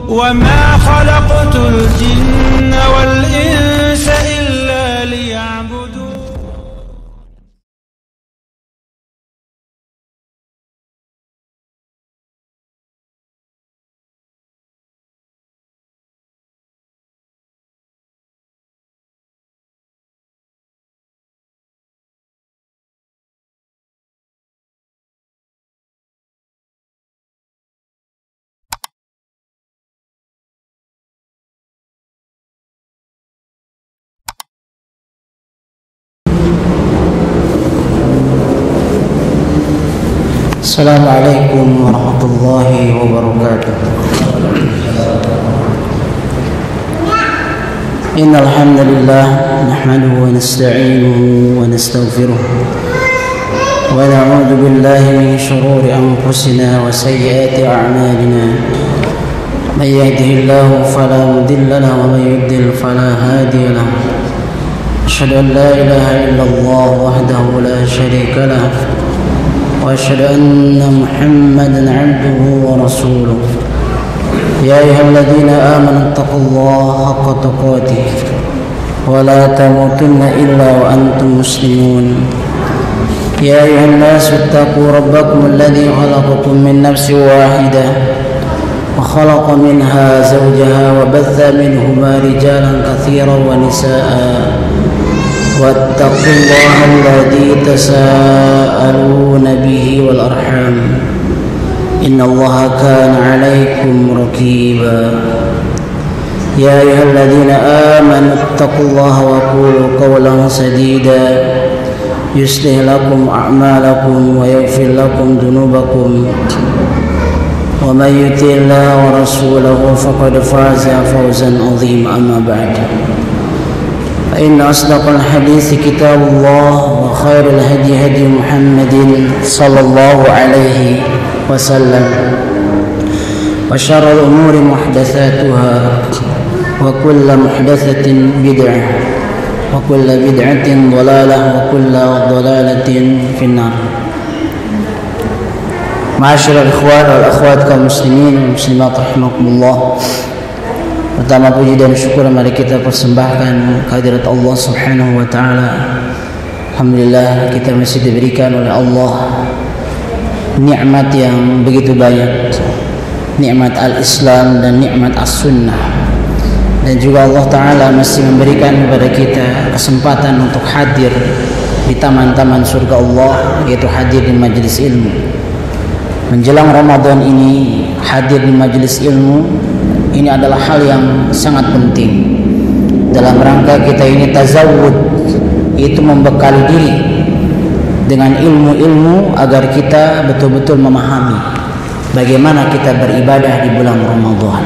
وما خلقت الجن والإنس إلا ليعبدون. Assalamualaikum warahmatullahi wabarakatuh. Innal hamdalillah nahmaduhu wa nasta'inuhu wa nastaghfiruh wa na'udzu billahi min shururi anfusina wa sayyiati a'malina. May yahdihillahu fala mudilla lahu wa may yudlil fala hadiya lahu. Asyhadu an la ilaha illallah wahdahu la syarika lahu وأشهد أن محمدا عبده ورسوله. يا أيها الذين آمنوا اتقوا الله حق تقاته ولا تموتن إلا وأنتم مسلمون. يا أيها الناس اتقوا ربكم الذي خلقكم من نفس واحدة وخلق منها زوجها وبث منهما رجالا كثيرا ونساء واتقوا الله الذي تساءلون به والأرحام إن الله كان عليكم رقيبا. يا أيها الذين آمنوا اتقوا الله وقولوا قولا سديدا يصلح لكم أعمالكم ويغفر لكم ذنوبكم ومن يطع الله ورسوله فقد فاز فوزا عظيما. أما بعد فإن أصدق الحديث كتاب الله وخير الهدي هدي محمد صلى الله عليه وسلم وشر الأمور محدثاتها وكل محدثة بدعة وكل بدعة ضلالة وكل ضلالة في النار. Ma'asyiral ikhwan wal akhwat kaum muslimin wal muslimat rahimakumullah. Pertama puji dan syukur mari kita persembahkan kehadirat Allah Subhanahu wa taala. Alhamdulillah kita masih diberikan oleh Allah nikmat yang begitu banyak. Nikmat al-Islam dan nikmat as-sunnah. Dan juga Allah taala masih memberikan kepada kita kesempatan untuk hadir di taman-taman surga Allah, yaitu hadir di majelis ilmu. Menjelang Ramadan ini hadir di majelis ilmu ini adalah hal yang sangat penting dalam rangka kita ini tazawud, itu membekali diri dengan ilmu-ilmu agar kita betul-betul memahami bagaimana kita beribadah di bulan Ramadan.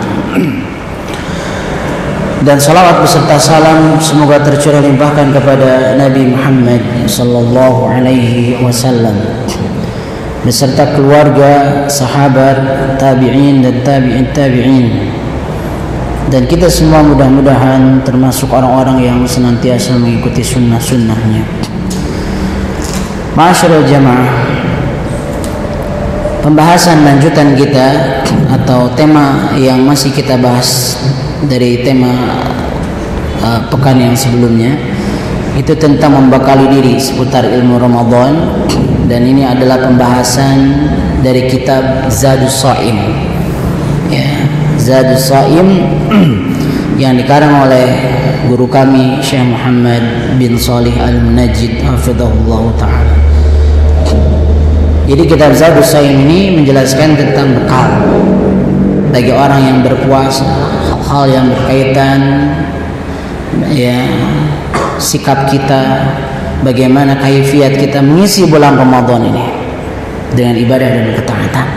Dan salawat beserta salam semoga tercurah limpahkan kepada Nabi Muhammad sallallahu alaihi wasallam beserta keluarga, sahabat, tabi'in dan tabi'in. Dan kita semua mudah-mudahan termasuk orang-orang yang senantiasa mengikuti sunnah-sunnahnya. Ma'asyiral jamaah, pembahasan lanjutan kita atau tema yang masih kita bahas dari tema pekan yang sebelumnya itu tentang membekali diri seputar ilmu Ramadan. Dan ini adalah pembahasan dari kitab Zadus Shaim, ya, Zadus Shaim yang dikarang oleh guru kami Syekh Muhammad bin Shalih Al-Munajjid hafizahullah ta'ala. Jadi kitab Zadus Shaim ini menjelaskan tentang bekal bagi orang yang berpuasa, hal yang berkaitan ya sikap kita, bagaimana kaifiat kita mengisi bulan Ramadan ini dengan ibadah dan ketaatan.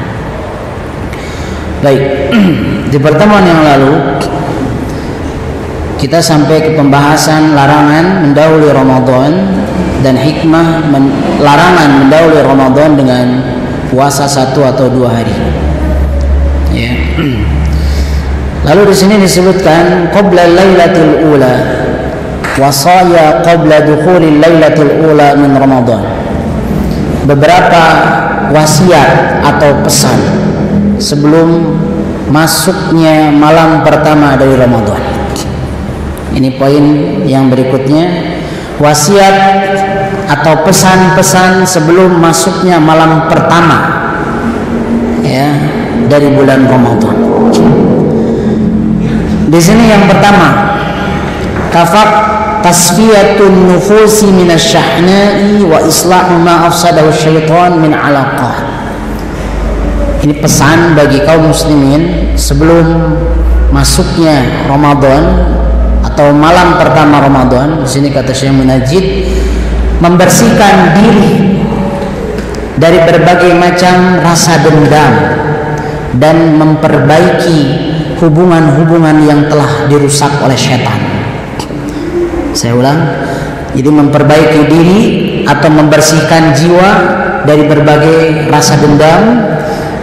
Baik, di pertemuan yang lalu kita sampai ke pembahasan larangan mendahului Ramadan dan hikmah larangan mendahului Ramadan dengan puasa 1 atau 2 hari. Ya. Lalu di sini disebutkan qabla lailatul ula wasaya qabla dukhulil lailatul ula min Ramadan. Beberapa wasiat atau pesan sebelum masuknya malam pertama dari Ramadan. Ini poin yang berikutnya, wasiat atau pesan-pesan sebelum masuknya malam pertama ya dari bulan Ramadan. Di sini yang pertama, tasfiyatun nufusi minasyahna'i wa islahu ma afsadahu syaitan min alaqah. Ini pesan bagi kaum muslimin sebelum masuknya Ramadan atau malam pertama Ramadan. Di sini kata Syekh Munajjid, membersihkan diri dari berbagai macam rasa dendam dan memperbaiki hubungan-hubungan yang telah dirusak oleh syaitan. Saya ulang, jadi memperbaiki diri atau membersihkan jiwa dari berbagai rasa dendam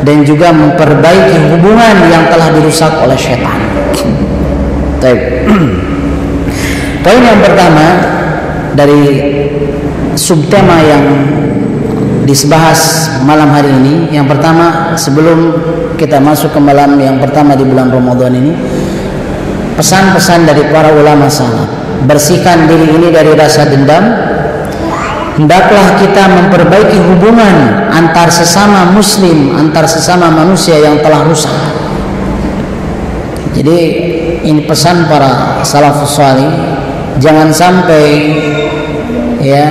dan juga memperbaiki hubungan yang telah dirusak oleh syaitan. Baik. Poin yang pertama dari subtema yang dibahas malam hari ini, yang pertama sebelum kita masuk ke malam yang pertama di bulan Ramadan ini, pesan-pesan dari para ulama salaf, bersihkan diri ini dari rasa dendam. Hendaklah kita memperbaiki hubungan antar sesama muslim, antar sesama manusia yang telah rusak. Jadi ini pesan para salafus salih, jangan sampai ya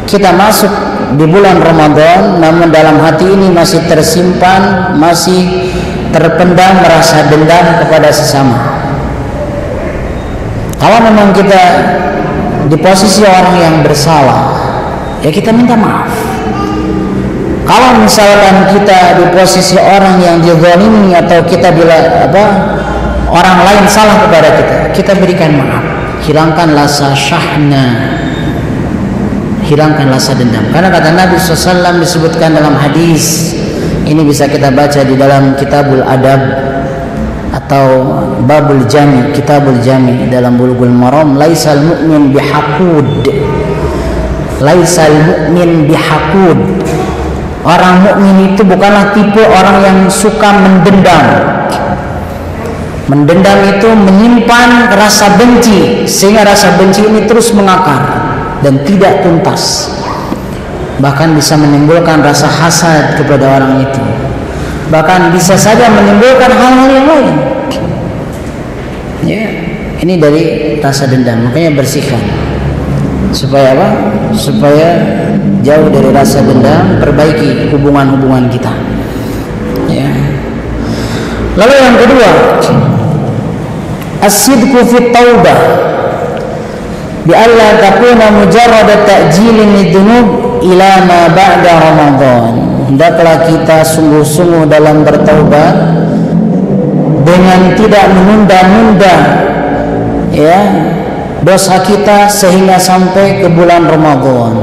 kita masuk di bulan Ramadan namun dalam hati ini masih tersimpan, masih terpendam rasa dendam kepada sesama. Kalau memang kita di posisi orang yang bersalah, ya kita minta maaf. Kalau misalkan kita di posisi orang yang dizalimi atau kita orang lain salah kepada kita, kita berikan maaf. Hilangkan rasa syahna, hilangkan rasa dendam. Karena kata Nabi SAW disebutkan dalam hadis, ini bisa kita baca di dalam Kitabul Adab atau Babul Jami, Kitabul Jami dalam Bulughul Maram, laisal mu'min bihaqud, laisal mu'min bihaqud. Orang mukmin itu bukanlah tipe orang yang suka mendendam. Mendendam itu menyimpan rasa benci, sehingga rasa benci ini terus mengakar dan tidak tuntas, bahkan bisa menimbulkan rasa hasad kepada orang itu, bahkan bisa saja menimbulkan hal-hal yang lain. Ya, ini dari rasa dendam. Makanya bersihkan supaya apa? Supaya jauh dari rasa dendam, perbaiki hubungan-hubungan kita. Ya. Lalu yang kedua, as-sidqu fit taubah bi alla takuna mujarrad ta'jilin lidunub ila ma ba'da Ramadan. Hendaklah kita sungguh-sungguh dalam bertaubat dengan tidak menunda-nunda ya dosa kita sehingga sampai ke bulan Ramadan.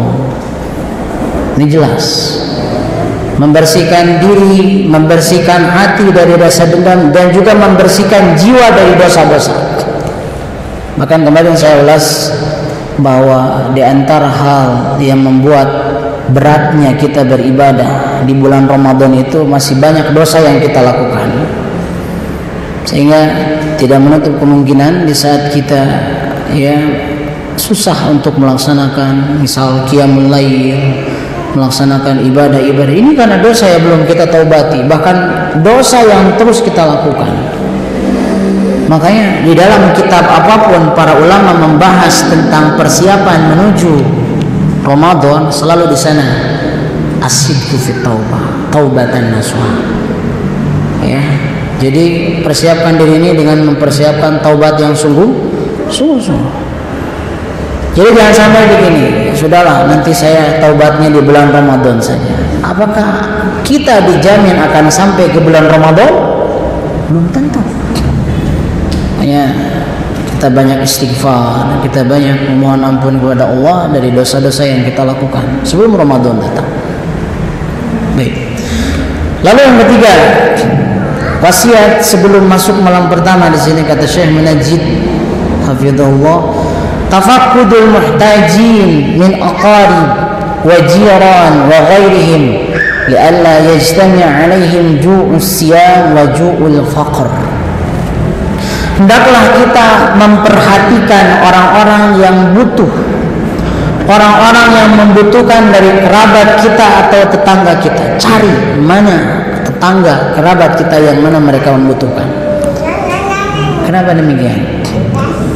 Ini jelas, membersihkan diri, membersihkan hati dari rasa dendam dan juga membersihkan jiwa dari dosa-dosa. Bahkan kemarin saya ulas bahwa di antara hal yang membuat beratnya kita beribadah di bulan Ramadan itu masih banyak dosa yang kita lakukan, sehingga tidak menutup kemungkinan di saat kita ya susah untuk melaksanakan misal qiyamul lail, melaksanakan ibadah-ibadah ini karena dosa yang belum kita taubati, bahkan dosa yang terus kita lakukan. Makanya di dalam kitab apapun para ulama membahas tentang persiapan menuju Ramadan, selalu di sana as-sidqu fit taubah, taubatan nasuha. Ya, jadi persiapkan diri ini dengan mempersiapkan taubat yang sungguh-sungguh. Jadi jangan sampai begini, sudahlah nanti saya taubatnya di bulan Ramadan saja. Apakah kita dijamin akan sampai ke bulan Ramadan? Belum tentu. Makanya kita banyak istighfar, kita banyak memohon ampun kepada Allah dari dosa-dosa yang kita lakukan sebelum Ramadan datang. Baik. Lalu yang ketiga, wasiat sebelum masuk malam pertama di sini kata Syekh Munajjid hafizahullah, tafaqqudul muhtajin min aqarib wa jiran wa ghairihim li'alla yajtami' 'alaihim ju'us siyam wa ju'ul faqr. Hendaklah kita memperhatikan orang-orang yang butuh, orang-orang yang membutuhkan dari kerabat kita atau tetangga kita. Cari mana tetangga, kerabat kita yang mana mereka membutuhkan. Kenapa demikian?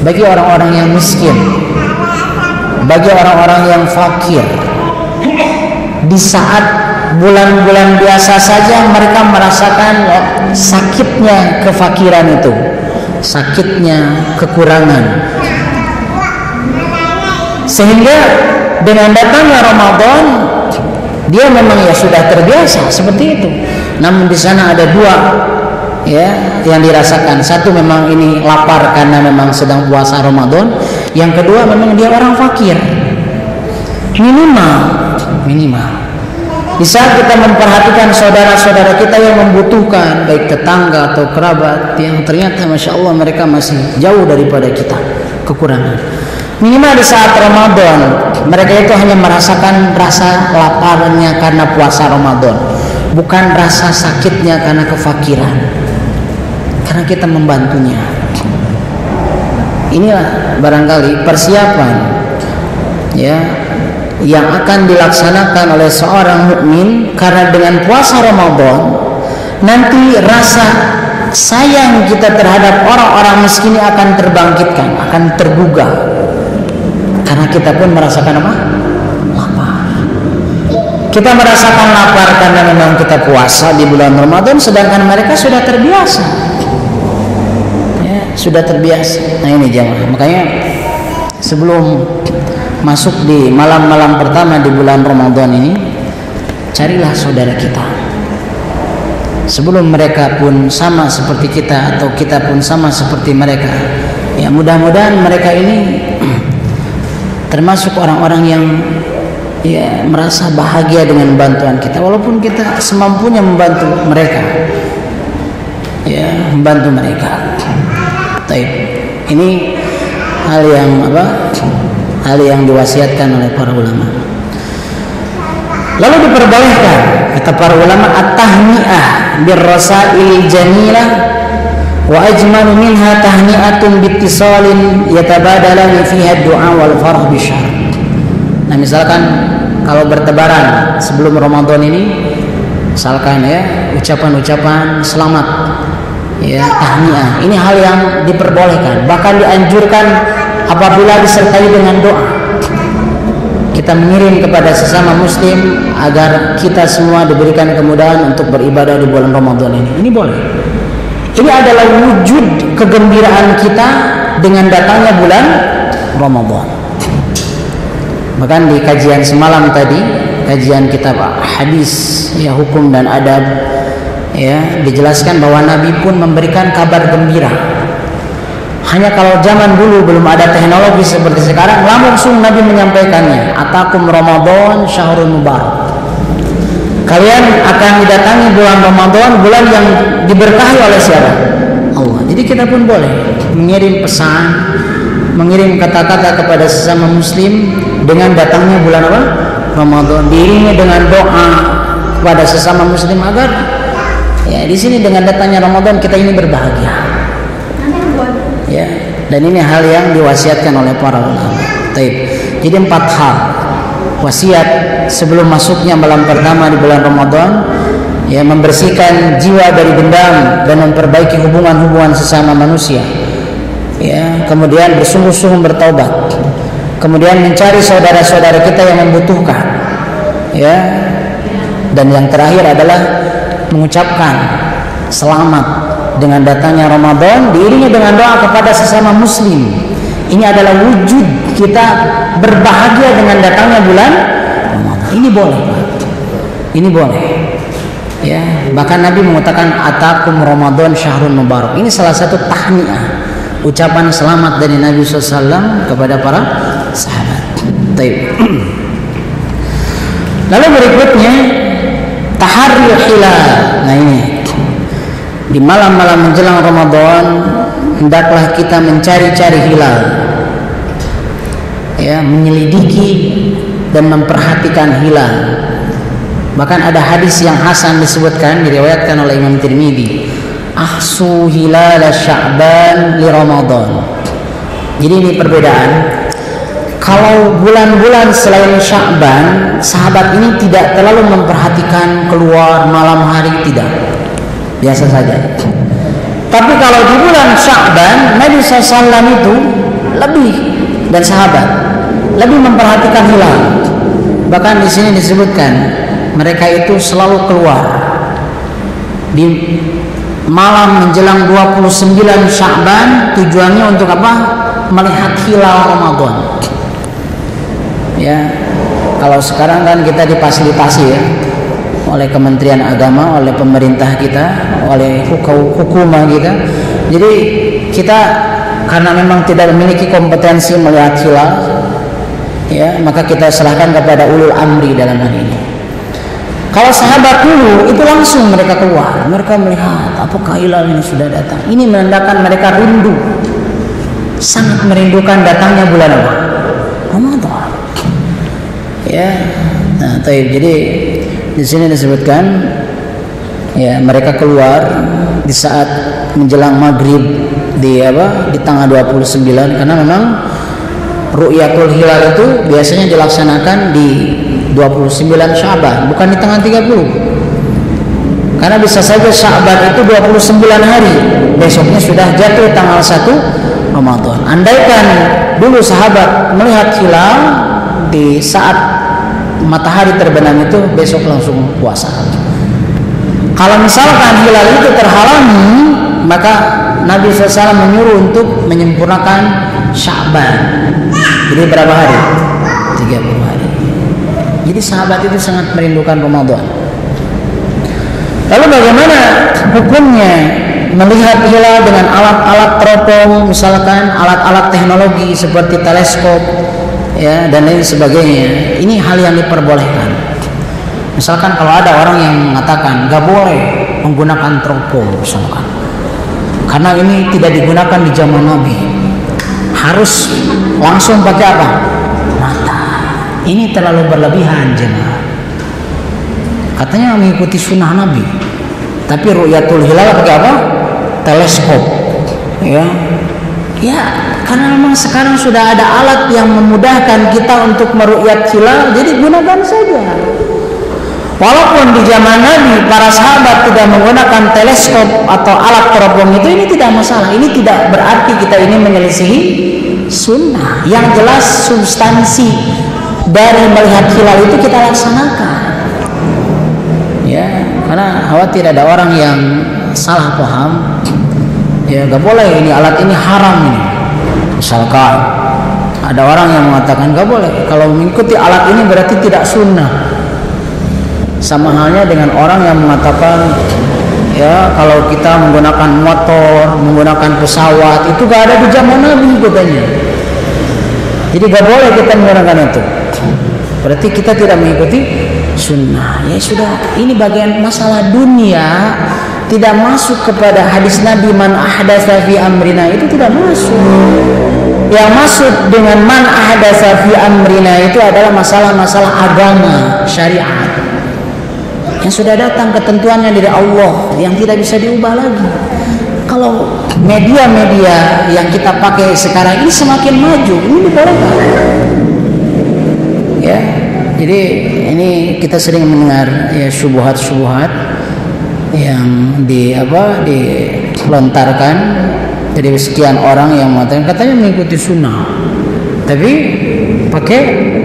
Bagi orang-orang yang miskin, bagi orang-orang yang fakir, di saat bulan-bulan biasa saja mereka merasakan sakitnya kefakiran itu, sakitnya kekurangan. Sehingga dengan datangnya Ramadan, dia memang ya sudah terbiasa seperti itu. Namun di sana ada dua ya yang dirasakan. Satu memang ini lapar karena memang sedang puasa Ramadan. Yang kedua memang dia orang fakir. Minimal. Di saat kita memperhatikan saudara-saudara kita yang membutuhkan, baik tetangga atau kerabat, yang ternyata Masya Allah mereka masih jauh daripada kita kekurangan. Minimal di saat Ramadan, mereka itu hanya merasakan rasa laparnya karena puasa Ramadan, bukan rasa sakitnya karena kefakiran. Karena kita membantunya. Inilah barangkali persiapan ya yang akan dilaksanakan oleh seorang mukmin, karena dengan puasa Ramadan nanti rasa sayang kita terhadap orang-orang miskin akan terbangkitkan, akan tergugah. Karena kita pun merasakan apa? Lapar. Kita merasakan lapar karena memang kita puasa di bulan Ramadan, sedangkan mereka sudah terbiasa. Ya, sudah terbiasa. Nah ini jamaah. Makanya sebelum masuk di malam-malam pertama di bulan Ramadan ini, carilah saudara kita. Sebelum mereka pun sama seperti kita atau kita pun sama seperti mereka. Ya mudah-mudahan mereka ini termasuk orang-orang yang ya merasa bahagia dengan bantuan kita, walaupun kita semampunya membantu mereka. Ya, membantu mereka. Baik. Ini hal yang apa? Hal yang diwasiatkan oleh para ulama. Lalu diperbolehkan kata para ulama at-tahni'ah birrasail jamilah wa ajmalu minha tahni'atun bittisalin yatabadalani fiha du'a wal farah bisyar. Nah misalkan kalau bertebaran sebelum Ramadan ini, misalkan ya ucapan-ucapan selamat ya tahni'ah, ini hal yang diperbolehkan, bahkan dianjurkan apabila disertai dengan doa. Kita mengirim kepada sesama muslim agar kita semua diberikan kemudahan untuk beribadah di bulan Ramadan ini. Ini boleh. Ini adalah wujud kegembiraan kita dengan datangnya bulan Ramadan. Bahkan di kajian semalam tadi, kajian kitab hadis ya hukum dan adab ya dijelaskan bahwa Nabi pun memberikan kabar gembira. Hanya kalau zaman dulu belum ada teknologi seperti sekarang, langsung Nabi menyampaikannya, atakum Ramadan syahrul mubarak. Kalian akan didatangi bulan Ramadan, bulan yang diberkahi oleh siapa? Allah. Jadi kita pun boleh mengirim pesan, mengirim kata-kata kepada sesama muslim dengan datangnya bulan apa? Ramadan. Diiringi dengan doa kepada sesama muslim agar ya di sini dengan datangnya Ramadan kita ini berbahagia. Ya, dan ini hal yang diwasiatkan oleh para ulama. Taib. Jadi 4 hal wasiat sebelum masuknya malam pertama di bulan Ramadan, ya membersihkan jiwa dari dendam dan memperbaiki hubungan-hubungan sesama manusia. Ya, kemudian bersungguh-sungguh bertaubat. Kemudian mencari saudara-saudara kita yang membutuhkan. Ya. Dan yang terakhir adalah mengucapkan selamat dengan datangnya Ramadan diiringi dengan doa kepada sesama muslim. Ini adalah wujud kita berbahagia dengan datangnya bulan Ramadan. Ini boleh, ini boleh. Ya, bahkan Nabi mengatakan atakum Ramadan syahrul mubarak. Ini salah satu tahniah, ucapan selamat dari Nabi SAW kepada para sahabat. Baik. Lalu berikutnya taharriyul hilal. Nah ini di malam-malam menjelang Ramadan hendaklah kita mencari-cari hilal, ya, menyelidiki dan memperhatikan hilal. Bahkan ada hadis yang hasan disebutkan, diriwayatkan oleh Imam Tirmidzi, ahsu hilal Sya'ban li Ramadan. Jadi ini perbedaan. Kalau bulan-bulan selain Sya'ban, sahabat ini tidak terlalu memperhatikan keluar malam hari, tidak, biasa saja. Tapi kalau di bulan Sya'ban, Nabi SAW itu lebih, dan sahabat lebih memperhatikan hilal. Bahkan di sini disebutkan mereka itu selalu keluar di malam menjelang 29 Sya'ban. Tujuannya untuk apa? Melihat hilal Ramadan. Ya, kalau sekarang kan kita difasilitasi ya oleh Kementerian Agama, oleh pemerintah kita, oleh hukumah kita. Jadi kita karena memang tidak memiliki kompetensi melihat hilal, ya, maka kita serahkan kepada ulul amri dalam hal ini. Kalau sahabat dulu itu langsung mereka keluar, mereka melihat apakah hilal ini sudah datang. Ini menandakan mereka rindu, sangat merindukan datangnya bulan apa? Ramadan. Ya, nah, jadi di sini disebutkan, ya, mereka keluar di saat menjelang maghrib di tanggal 29, karena memang ru'yatul hilal itu biasanya dilaksanakan di 29 Sya'ban, bukan di tanggal 30. Karena bisa saja Sya'ban itu 29 hari, besoknya sudah jatuh tanggal 1 Ramadan. Andaikan dulu sahabat melihat hilal di saat matahari terbenam itu, besok langsung puasa. Kalau misalkan hilal itu terhalangi, maka Nabi SAW menyuruh untuk menyempurnakan Sya'ban. Jadi berapa hari? 30 hari. Jadi sahabat itu sangat merindukan Ramadan. Lalu bagaimana hukumnya melihat hilal dengan alat-alat teropong, misalkan alat-alat teknologi seperti teleskop, ya, dan lain sebagainya? Ini hal yang diperbolehkan. Misalkan kalau ada orang yang mengatakan gak boleh menggunakan teropong misalkan, karena ini tidak digunakan di zaman Nabi, harus langsung pakai apa? Mata. Ini terlalu berlebihan jemaah. Katanya mengikuti sunnah Nabi, tapi ru'yatul hilal pakai apa? Teleskop. Ya, karena memang sekarang sudah ada alat yang memudahkan kita untuk meru'yat hilal, jadi gunakan saja. Walaupun di zaman Nabi para sahabat tidak menggunakan teleskop atau alat teropong itu, ini tidak masalah. Ini tidak berarti kita ini menyelisihi sunnah. Yang jelas substansi dari melihat hilal itu kita laksanakan. Ya, karena khawatir ada orang yang salah paham. Ya, gak boleh, ini alat ini haram ini. Misalkan ada orang yang mengatakan gak boleh, kalau mengikuti alat ini berarti tidak sunnah. Sama halnya dengan orang yang mengatakan, ya, kalau kita menggunakan motor, menggunakan pesawat, itu gak ada di zaman Nabi katanya. Jadi gak boleh kita menggunakan itu, berarti kita tidak mengikuti sunnah. Ya sudah, ini bagian masalah dunia, tidak masuk kepada hadis Nabi man ahdatsa fi amrina, itu tidak masuk. Yang masuk dengan man ahdatsa fi amrina itu adalah masalah-masalah agama, syariat, yang sudah datang ketentuannya dari Allah, yang tidak bisa diubah lagi. Kalau media-media yang kita pakai sekarang ini semakin maju, ini dibolehkan. Ya, jadi ini kita sering mendengar ya syubhat-syubhat yang dilontarkan dari sekian orang yang mengatakan katanya mengikuti sunnah, tapi pakai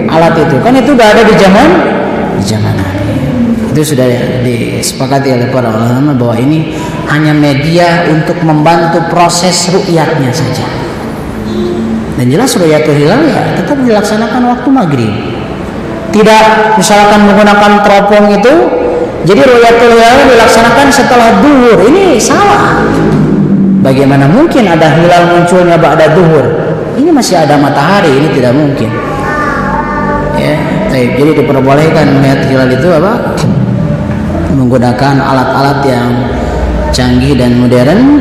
alat itu. Kan itu sudah ada di zaman Nabi. Itu sudah disepakati oleh para ulama bahwa ini hanya media untuk membantu proses ru'yatnya saja. Dan jelas ru'yatul hilal ya tetap dilaksanakan waktu maghrib. Tidak misalkan menggunakan teropong itu, jadi ru'yatul hilal dilaksanakan setelah duhur. Ini salah. Bagaimana mungkin ada hilal munculnya ba'da duhur? Ini masih ada matahari, ini tidak mungkin. Ya, jadi diperbolehkan melihat hilal itu apa? Menggunakan alat-alat yang canggih dan modern,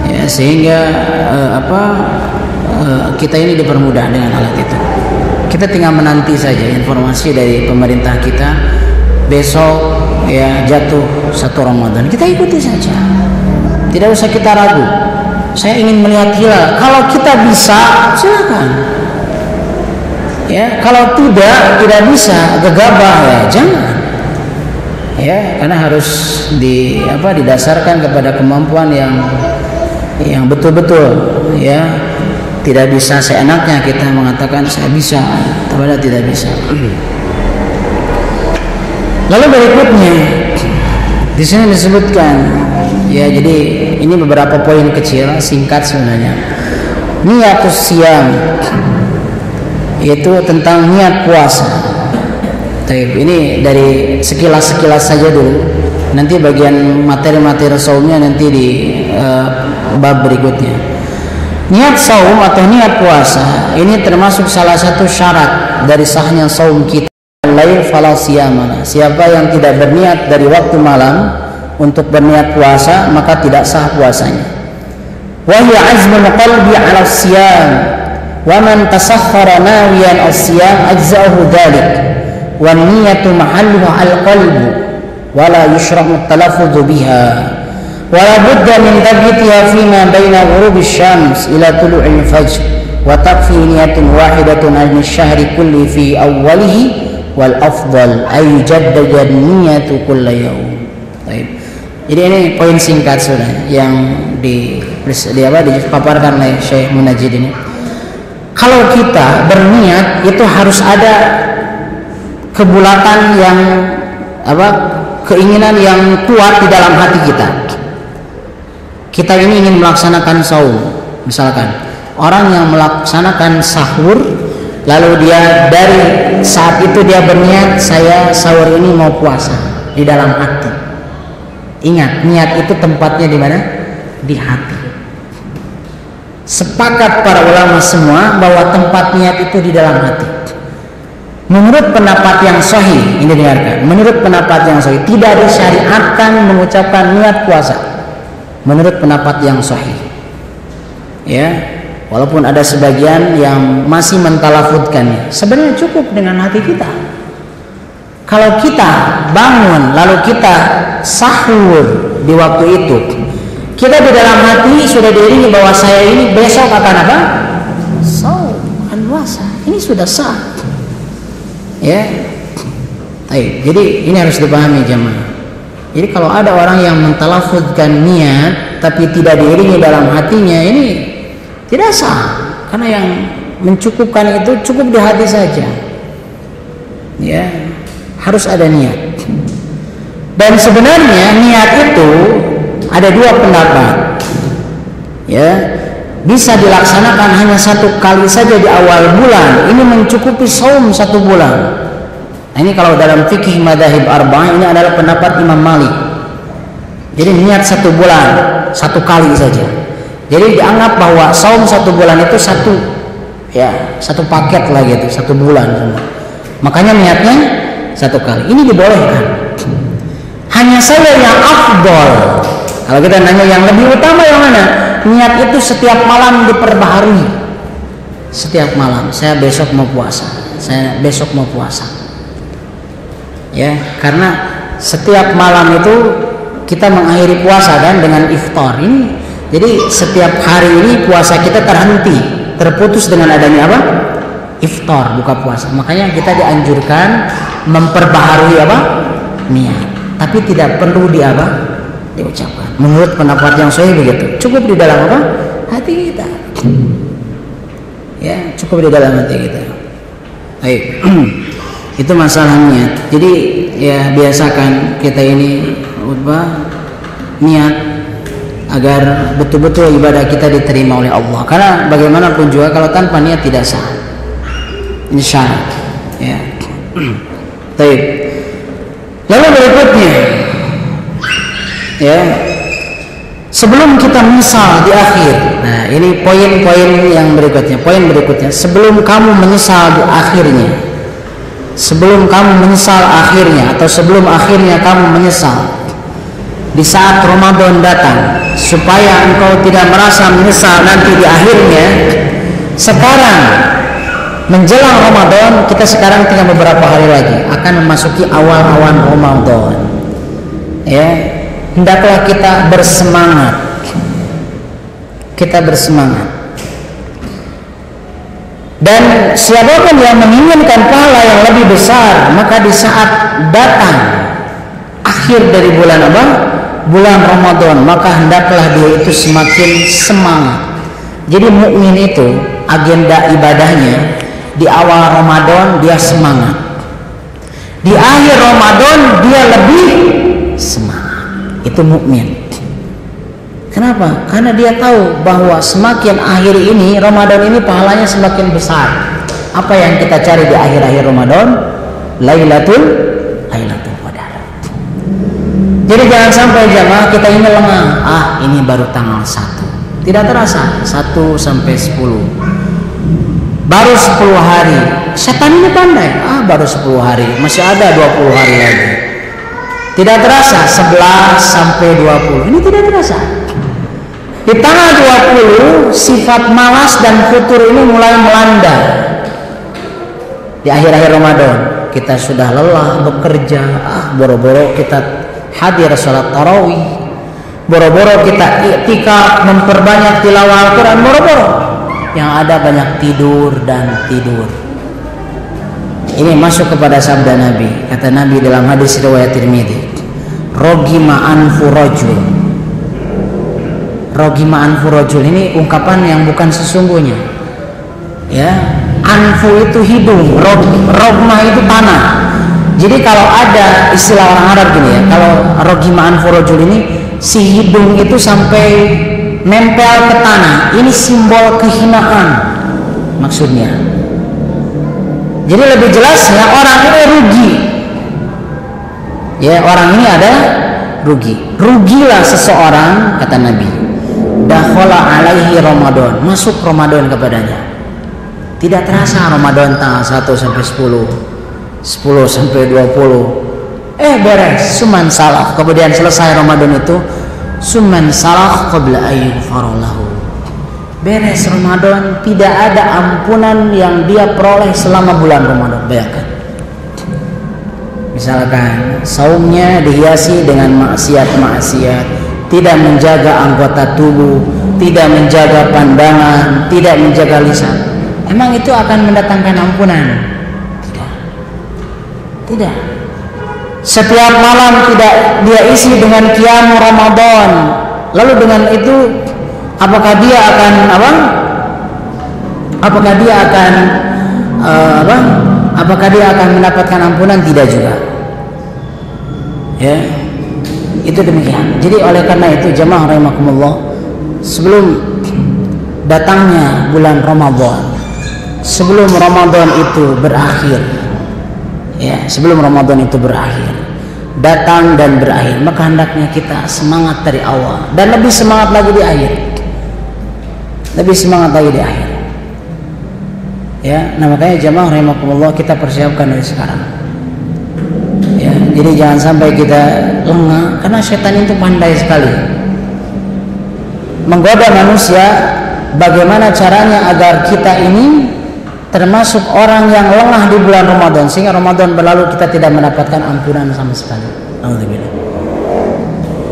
ya, sehingga kita ini dipermudah dengan alat itu. Kita tinggal menanti saja informasi dari pemerintah kita. Besok ya jatuh 1 Ramadan, kita ikuti saja. Tidak usah kita ragu. Saya ingin melihat hilal. Kalau kita bisa, silakan. Ya, kalau tidak bisa, gegabah ya jangan. Ya, karena harus didasarkan kepada kemampuan yang betul-betul ya. Tidak bisa seenaknya kita mengatakan saya bisa, padahal tidak bisa. Lalu berikutnya di sini disebutkan ya, jadi ini beberapa poin kecil singkat sebenarnya. Niatus siyam, yaitu tentang niat puasa. Ini dari sekilas saja dulu. Nanti bagian materi-materi saumnya nanti di bab berikutnya. Niat saum atau niat puasa ini termasuk salah satu syarat dari sahnya saum kita. Lail fala siyamana. Siapa yang tidak berniat dari waktu malam untuk berniat puasa, maka tidak sah puasanya. Wa hiya azmul qalbi 'ala siyam. Wa man tasakhkhara nawiyan as-siyam ajza'ahu dhalik. Wan niyatu mahalluha al-qalbu wa la yushra'u at-talaffuz biha. ولا بد من ثبتها فيما بين غروب الشمس إلى طلوع الفجر وتكفي نية واحدة عن الشهر كله في أوله والأفضل أن يجدد النية كل يوم. Jadi ini poin singkat sudah yang dipaparkan oleh Syekh Munajjid ini. Kalau kita berniat itu harus ada kebulatan yang keinginan yang kuat di dalam hati kita. Kita ini ingin melaksanakan saum, misalkan orang yang melaksanakan sahur, lalu dia dari saat itu dia berniat, saya sahur ini mau puasa, di dalam hati. Ingat, niat itu tempatnya di mana? Di hati. Sepakat para ulama semua bahwa tempat niat itu di dalam hati. Menurut pendapat yang sahih, ini dengarkan. Menurut pendapat yang sahih, tidak disyariatkan mengucapkan niat puasa. Menurut pendapat yang sahih, ya, walaupun ada sebagian yang masih mentalafudkannya, sebenarnya cukup dengan hati kita. Kalau kita bangun lalu kita sahur di waktu itu, kita di dalam hati sudah diiringi bahwa saya ini besok akan apa? Saum, akan puasa. Ini sudah sah, ya. Jadi ini harus dipahami jemaah. Jadi kalau ada orang yang mentalafudkan niat tapi tidak diiringi dalam hatinya, ini tidak sah. Karena yang mencukupkan itu cukup di hati saja. Ya, harus ada niat. Dan sebenarnya niat itu ada 2 pendapat. Ya, bisa dilaksanakan hanya 1 kali saja di awal bulan. Ini mencukupi saum 1 bulan. Nah, ini kalau dalam fikih madzhab arba'ah ini adalah pendapat Imam Malik. Jadi niat 1 bulan 1 kali saja. Jadi dianggap bahwa saum 1 bulan itu 1 paket lah gitu, 1 bulan semua. Makanya niatnya 1 kali. Ini dibolehkan. Hanya saja yang afdol. Kalau kita nanya yang lebih utama yang mana? Niat itu setiap malam diperbaharui. Setiap malam saya besok mau puasa. Saya besok mau puasa. Ya, karena setiap malam itu kita mengakhiri puasa kan dengan iftar ini. Jadi setiap hari ini puasa kita terhenti, terputus dengan adanya apa? Iftar, buka puasa. Makanya kita dianjurkan memperbaharui apa? Niat. Tapi tidak perlu diucapkan. Menurut pendapat yang sahih begitu. Cukup di dalam apa? Hati kita. Ya, cukup di dalam hati kita. Baik. Itu masalahnya. Jadi ya biasakan kita ini niat agar betul-betul ibadah kita diterima oleh Allah. Karena bagaimanapun juga kalau tanpa niat tidak sah. Ini syarat. Ya. Baik. Lalu berikutnya, ya, sebelum kita menyesal di akhir. Nah, ini poin-poin yang berikutnya. Poin berikutnya, sebelum kamu menyesal di akhirnya. Sebelum kamu menyesal akhirnya atau sebelum akhirnya kamu menyesal di saat Ramadan datang, supaya engkau tidak merasa menyesal nanti di akhirnya, sekarang menjelang Ramadan, kita sekarang tinggal beberapa hari lagi akan memasuki awal-awal Ramadan. Ya, hendaklah kita bersemangat. Kita bersemangat. Dan siapapun yang menginginkan pahala yang lebih besar, maka di saat datang akhir dari bulan apa? Bulan Ramadan, maka hendaklah dia itu semakin semangat. Jadi mukmin itu agenda ibadahnya di awal Ramadan dia semangat, di akhir Ramadan dia lebih semangat. Itu mukmin. Kenapa? Karena dia tahu bahwa semakin akhir ini Ramadan ini pahalanya semakin besar. Apa yang kita cari di akhir-akhir Ramadan? Lailatul Qadar. Jadi jangan sampai jamaah kita ini lengah. Ini baru tanggal 1. Tidak terasa 1 sampai 10. Baru 10 hari. Setan ini pandai. Baru 10 hari. Masih ada 20 hari lagi. Tidak terasa 11 sampai 20. Ini tidak terasa. Di tanggal 20 sifat malas dan futur ini mulai melanda. Di akhir-akhir Ramadan kita sudah lelah bekerja, boro-boro kita hadir sholat tarawih, boro-boro kita i'tikaf memperbanyak tilawah Al-Quran, boro-boro. Yang ada banyak tidur dan tidur. Ini masuk kepada sabda Nabi. Kata Nabi dalam hadis riwayat Tirmidzi, rogima anfu rajul. Rogima anfu rajul ini ungkapan yang bukan sesungguhnya. Ya, anfu itu hidung, rogma itu tanah. Jadi kalau ada istilah orang Arab gini ya, kalau rogima anfu rajul ini si hidung itu sampai nempel ke tanah, ini simbol kehinaan maksudnya. Jadi lebih jelasnya orang ini rugi. Ya, orang ini ada rugi. Rugilah seseorang, kata Nabi, dakhala alaihi Ramadan, masuk Ramadan kepadanya. Tidak terasa Ramadan tanggal 1 sampai 10, 10 sampai 20. Beres, suman salah. Kemudian selesai Ramadan itu, suman salah qabla ayyughfaralahu. Beres Ramadan, tidak ada ampunan yang dia peroleh selama bulan Ramadan. Bayangkan. Misalkan saumnya dihiasi dengan maksiat-maksiat, tidak menjaga anggota tubuh, tidak menjaga pandangan, tidak menjaga lisan. Emang itu akan mendatangkan ampunan? Tidak. Setiap malam tidak dia isi dengan qiyam Ramadan. Lalu dengan itu apakah dia akan apa? Apakah dia akan apa? Apakah dia akan mendapatkan ampunan? Tidak juga. Ya. Itu demikian. Jadi oleh karena itu jemaah rahimakumullah, sebelum datangnya bulan Ramadan, sebelum Ramadan itu berakhir, ya, sebelum Ramadan itu berakhir, datang dan berakhir, maka hendaknya kita semangat dari awal dan lebih semangat lagi di akhir. Lebih semangat lagi di akhir. Ya, nah makanya jemaah rahimakumullah kita persiapkan dari sekarang. Ya, jadi jangan sampai kita lengah karena setan itu pandai sekali menggoda manusia. Bagaimana caranya agar kita ini termasuk orang yang lengah di bulan Ramadan sehingga Ramadan berlalu kita tidak mendapatkan ampunan sama sekali. Alhamdulillah.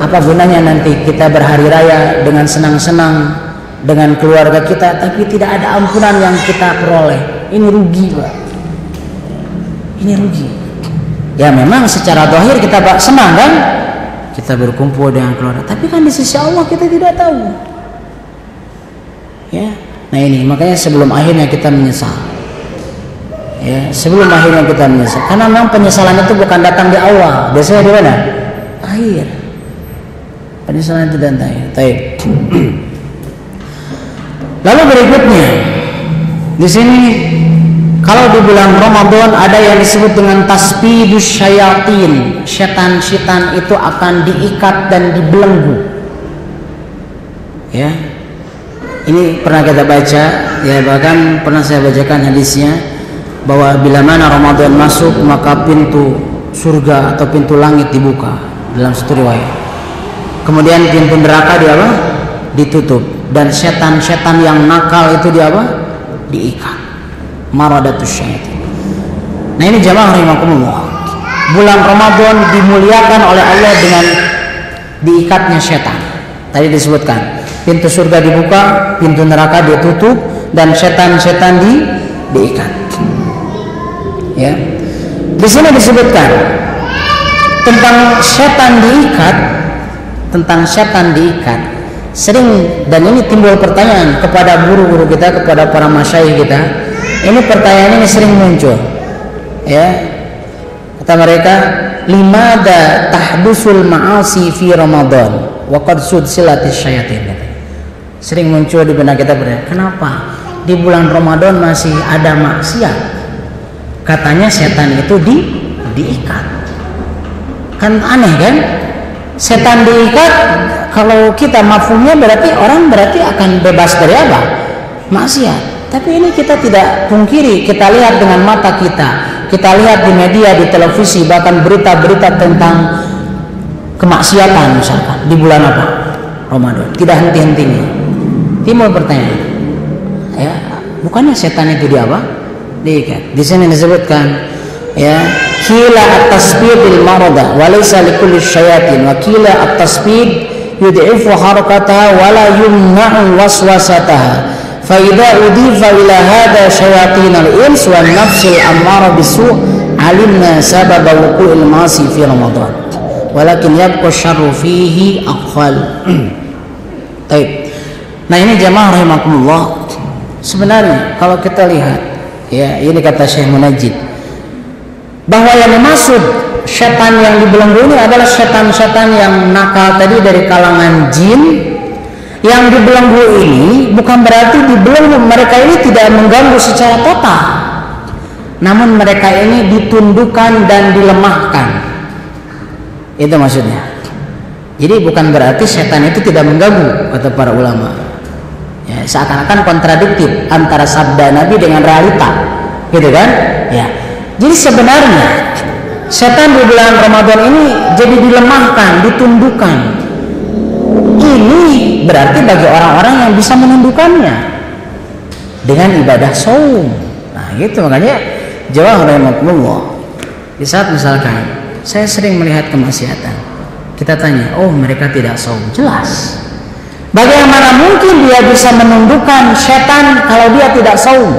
Apa gunanya nanti kita berhari raya dengan senang-senang dengan keluarga kita tapi tidak ada ampunan yang kita peroleh? Ini rugi, Pak. Ini rugi. Ya memang secara zahir kita senang kan? Kita berkumpul dengan keluarga, tapi kan di sisi Allah kita tidak tahu. Ya. Nah ini makanya sebelum akhirnya kita menyesal. Ya, sebelum akhirnya kita menyesal. Karena memang penyesalan itu bukan datang di awal, biasanya di mana? Akhir. Penyesalan itu datang akhir. Baik. Lalu berikutnya di sini kalau di bulan Ramadan ada yang disebut dengan tasbidus syayatin, setan-setan itu akan diikat dan dibelenggu. Ya, ini pernah kita baca, ya bahkan pernah saya bacakan hadisnya bahwa bila mana Ramadan masuk maka pintu surga atau pintu langit dibuka dalam satu riwayat. Kemudian pintu neraka ditutup dan setan-setan yang nakal itu diikat. maradatus syaitan. Nah ini jamaah rahimakumullah, bulan Ramadan dimuliakan oleh Allah dengan diikatnya setan. Tadi disebutkan pintu surga dibuka, pintu neraka ditutup, dan setan-setan diikat. Ya, di sini disebutkan tentang setan diikat, sering, dan ini timbul pertanyaan kepada guru-guru kita, kepada para masyayikh kita. Ini pertanyaan ini sering muncul. Ya, kata mereka, limada tahdusul ma'asi fi Ramadan wa qad sudsilatis syayatin. Sering muncul di benak kita, kenapa di bulan Ramadan masih ada maksiat? Katanya setan itu diikat. Kan aneh kan? Setan diikat, kalau kita mafhumnya berarti akan bebas dari apa? Maksiat. Tapi ini kita tidak pungkiri, kita lihat dengan mata kita lihat di media, di televisi, bahkan berita-berita tentang kemaksiatan misalkan di bulan apa? Ramadan. Tidak henti-hentinya. Timbul pertanyaan, ya, bukannya setan itu diikat? Di sini disebutkan, ya, kila at-tasbih bil marada wa laysa likulli syayatin, wa kila at-tasbih yud'ifu harakataha wa la yumna'u waswasataha. Fa idza udifa ila hadha syayatin al-ins wan nafsil ammara bisu' alimna sabab wuqu'il ma'asi fi Ramadan. Walakin yabqa syarru fihi aqfal. Baik. Nah ini jamaah rahimakumullah, sebenarnya kalau kita lihat, ya, ini kata Syekh Munajjid, bahwa yang dimaksud setan yang dibelenggu ini adalah setan-setan yang nakal tadi dari kalangan jin. Yang dibelenggu ini bukan berarti dibelenggu mereka ini tidak mengganggu secara total, namun mereka ini ditundukkan dan dilemahkan. Itu maksudnya. Jadi bukan berarti setan itu tidak mengganggu, kata para ulama. Ya, seakan-akan kontradiktif antara sabda Nabi dengan realita, gitu kan? Ya. Jadi sebenarnya setan di bulan Ramadan ini jadi dilemahkan, ditundukkan. Ini berarti bagi orang-orang yang bisa menundukkannya dengan ibadah saum. Nah, gitu makanya jawab rahimakumullah. Di saat misalkan saya sering melihat kemaksiatan, kita tanya, oh mereka tidak saum, jelas. Bagaimana mungkin dia bisa menundukkan setan kalau dia tidak saum?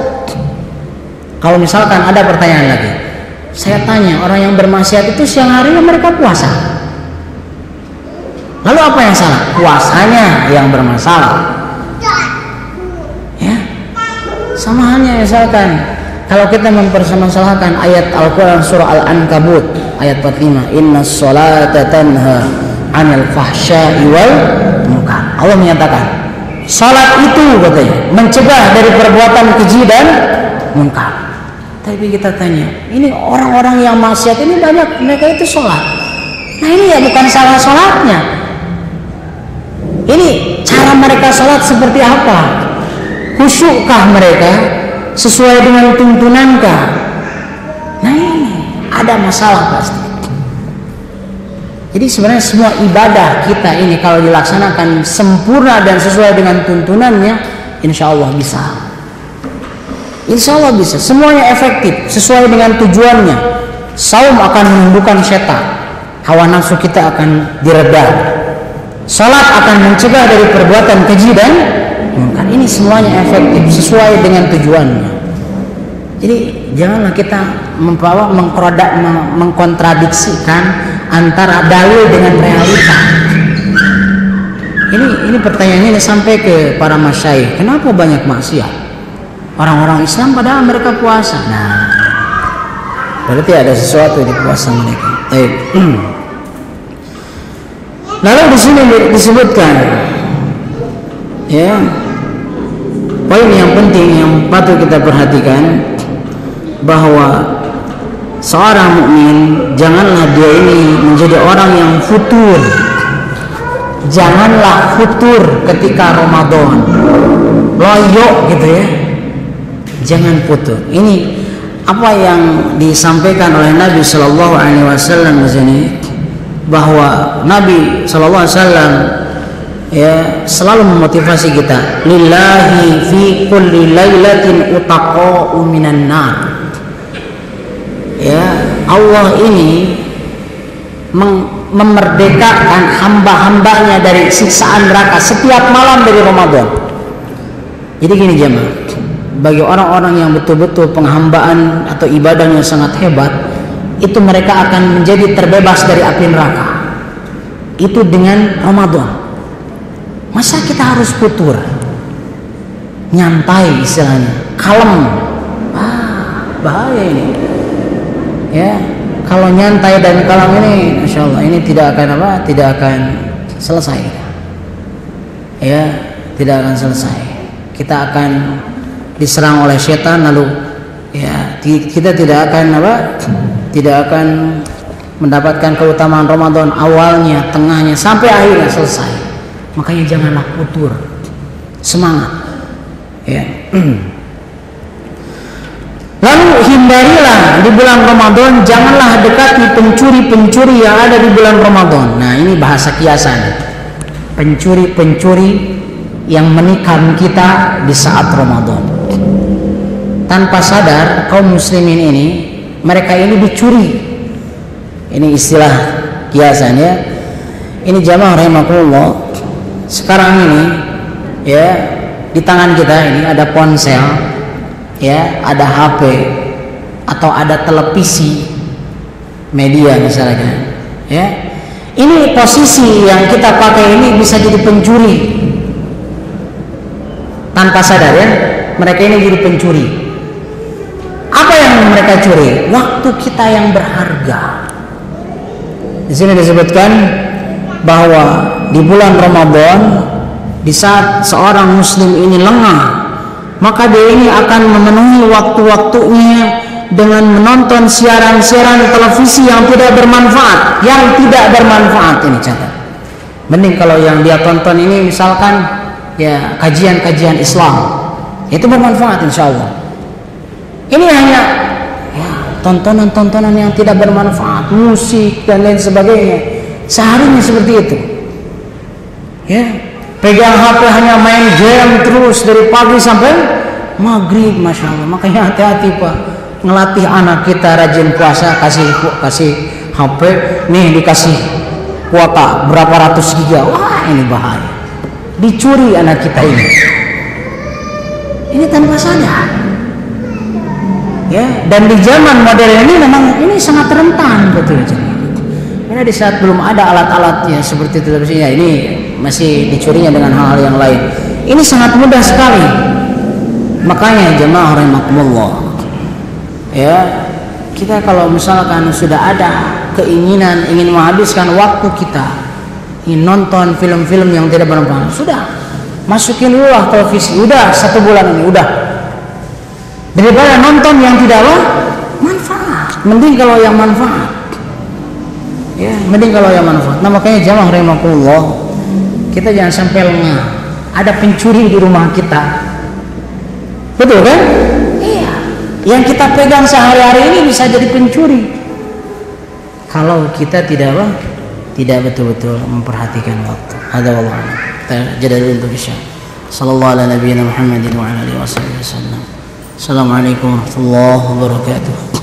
Kalau misalkan ada pertanyaan lagi, saya tanya, orang yang bermaksiat itu siang harinya mereka puasa. Lalu apa yang salah? Puasanya yang bermasalah. Ya, sama halnya misalkan kalau kita mempermasalahkan ayat Al-Quran surah Al-Ankabut ayat 45, innas sholata tanha 'anil fahsya'i wal munkar. Allah menyatakan salat itu katanya mencegah dari perbuatan keji dan munkar. Tapi kita tanya, ini orang-orang yang maksiat ini banyak mereka itu sholat. Nah ini ya bukan salah sholatnya, ini cara mereka sholat seperti apa? Khusyukkah mereka? Sesuai dengan tuntunankah? Nah ini ada masalah pasti. Jadi sebenarnya semua ibadah kita ini kalau dilaksanakan sempurna dan sesuai dengan tuntunannya, insya Allah bisa. Insya Allah bisa. Semuanya efektif sesuai dengan tujuannya. Saum akan menundukkan setan, hawa nafsu kita akan diredam. Salat akan mencegah dari perbuatan keji dan munkar. Ini semuanya efektif sesuai dengan tujuannya. Jadi janganlah kita mengkontradiksikan antara dalil dengan realita. Ini pertanyaannya sampai ke para masyayikh, kenapa banyak maksiat? Orang-orang Islam padahal mereka puasa. Nah, berarti ada sesuatu di puasa mereka. Baik. Lalu di sini disebutkan, ya, poin yang penting yang patut kita perhatikan, bahwa seorang mukmin janganlah dia ini menjadi orang yang futur. Janganlah futur ketika Ramadan, loyok gitu ya. Jangan futur. Ini apa yang disampaikan oleh Nabi Shallallahu Alaihi Wasallam di sini, bahwa Nabi Shallallahu Alaihi Wasallam ya selalu memotivasi kita, lillahi fi kulli lailatin utaqa'u minan nar. Ya, Allah ini memerdekakan hamba-hambanya dari siksaan neraka setiap malam dari Ramadan. Jadi gini jemaah, bagi orang-orang yang betul-betul penghambaan atau ibadahnya sangat hebat, itu mereka akan menjadi terbebas dari api neraka. Itu dengan Ramadan. Masa kita harus futur? Nyantai istilahnya, kalem. Bahaya ini. Ya, kalau nyantai dan kalem ini, insya Allah ini tidak akan selesai. Ya, tidak akan selesai. Kita akan diserang oleh setan, lalu ya kita tidak akan mendapatkan keutamaan Ramadan awalnya, tengahnya sampai akhirnya selesai. Makanya janganlah futur, semangat. Ya. Lalu hindarilah di bulan Ramadan, janganlah dekati pencuri-pencuri yang ada di bulan Ramadan. Nah, ini bahasa kiasan. Pencuri-pencuri yang menikam kita di saat Ramadan. Tanpa sadar kaum muslimin ini, mereka ini dicuri. Ini istilah kiasan ya. Ini jamaah rahimakumullah. Sekarang ini ya, di tangan kita ini ada ponsel, ya, ada HP atau ada televisi media misalnya, ya. Ini posisi yang kita pakai ini bisa jadi pencuri. Tanpa sadar ya, mereka ini jadi pencuri. Apa yang mereka curi? Waktu kita yang berharga. Di sini disebutkan bahwa di bulan Ramadan, di saat seorang muslim ini lengah, maka dia ini akan memenuhi waktu-waktunya dengan menonton siaran-siaran televisi yang tidak bermanfaat. Ini catat. Mending kalau yang dia tonton ini misalkan ya kajian-kajian Islam, itu bermanfaat insya Allah. Ini hanya ya, tontonan-tontonan yang tidak bermanfaat, musik dan lain sebagainya. Seharinya seperti itu. Ya, pegang HP hanya main game terus dari pagi sampai maghrib, masya Allah. Makanya hati-hati Pak, ngelatih anak kita rajin puasa, kasih HP, nih dikasih kuota berapa ratus giga. Wah, ini bahaya. Dicuri anak kita ini. Ini tanpa sadar. Ya, dan di zaman modern ini memang ini sangat rentan betul aja. Karena di saat belum ada alat-alat ya seperti televisi ya, ini masih dicurinya dengan hal-hal yang lain. Ini sangat mudah sekali. Makanya jemaah rahimakumullah, ya, kita kalau misalkan sudah ada keinginan ingin menghabiskan waktu kita ingin nonton film-film yang tidak bermanfaat, sudah masukin dulu lah televisi, udah 1 bulan ini udah, daripada nonton yang tidak manfaat. Mending kalau yang manfaat, ya, mending kalau yang manfaat. Nah, makanya jamaah rahimakumullah, kita jangan sampai lengah. Ada pencuri di rumah kita, betul kan? Iya. Yang kita pegang sehari-hari ini bisa jadi pencuri kalau kita tidak betul-betul memperhatikan waktu. Ada wallahu a'lam. Kita jeda dulu untuk isya. Sallallahu ala nabiyina Muhammadin wa ala alihi wasallam. Assalamualaikum warahmatullahi wabarakatuh.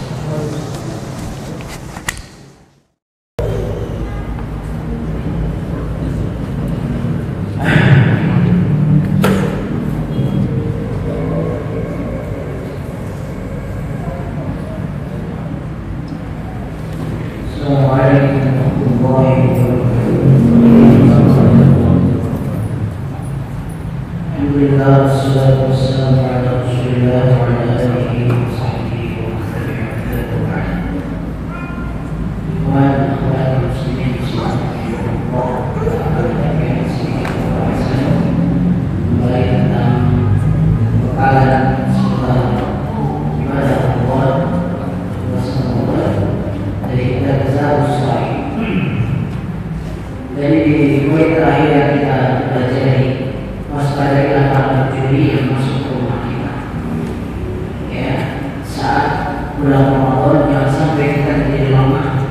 Bulan Ramadan jangan sampai kita menjadi lemah,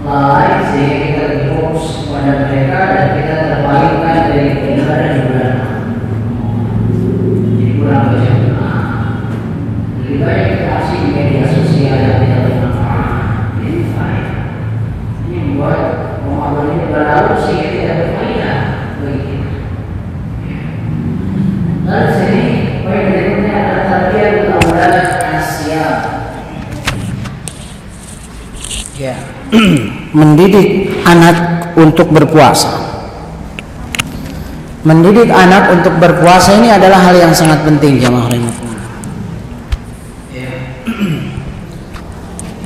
lalai mendidik anak untuk berpuasa. Mendidik anak untuk berpuasa ini adalah hal yang sangat penting, jamaah rahimakumullah.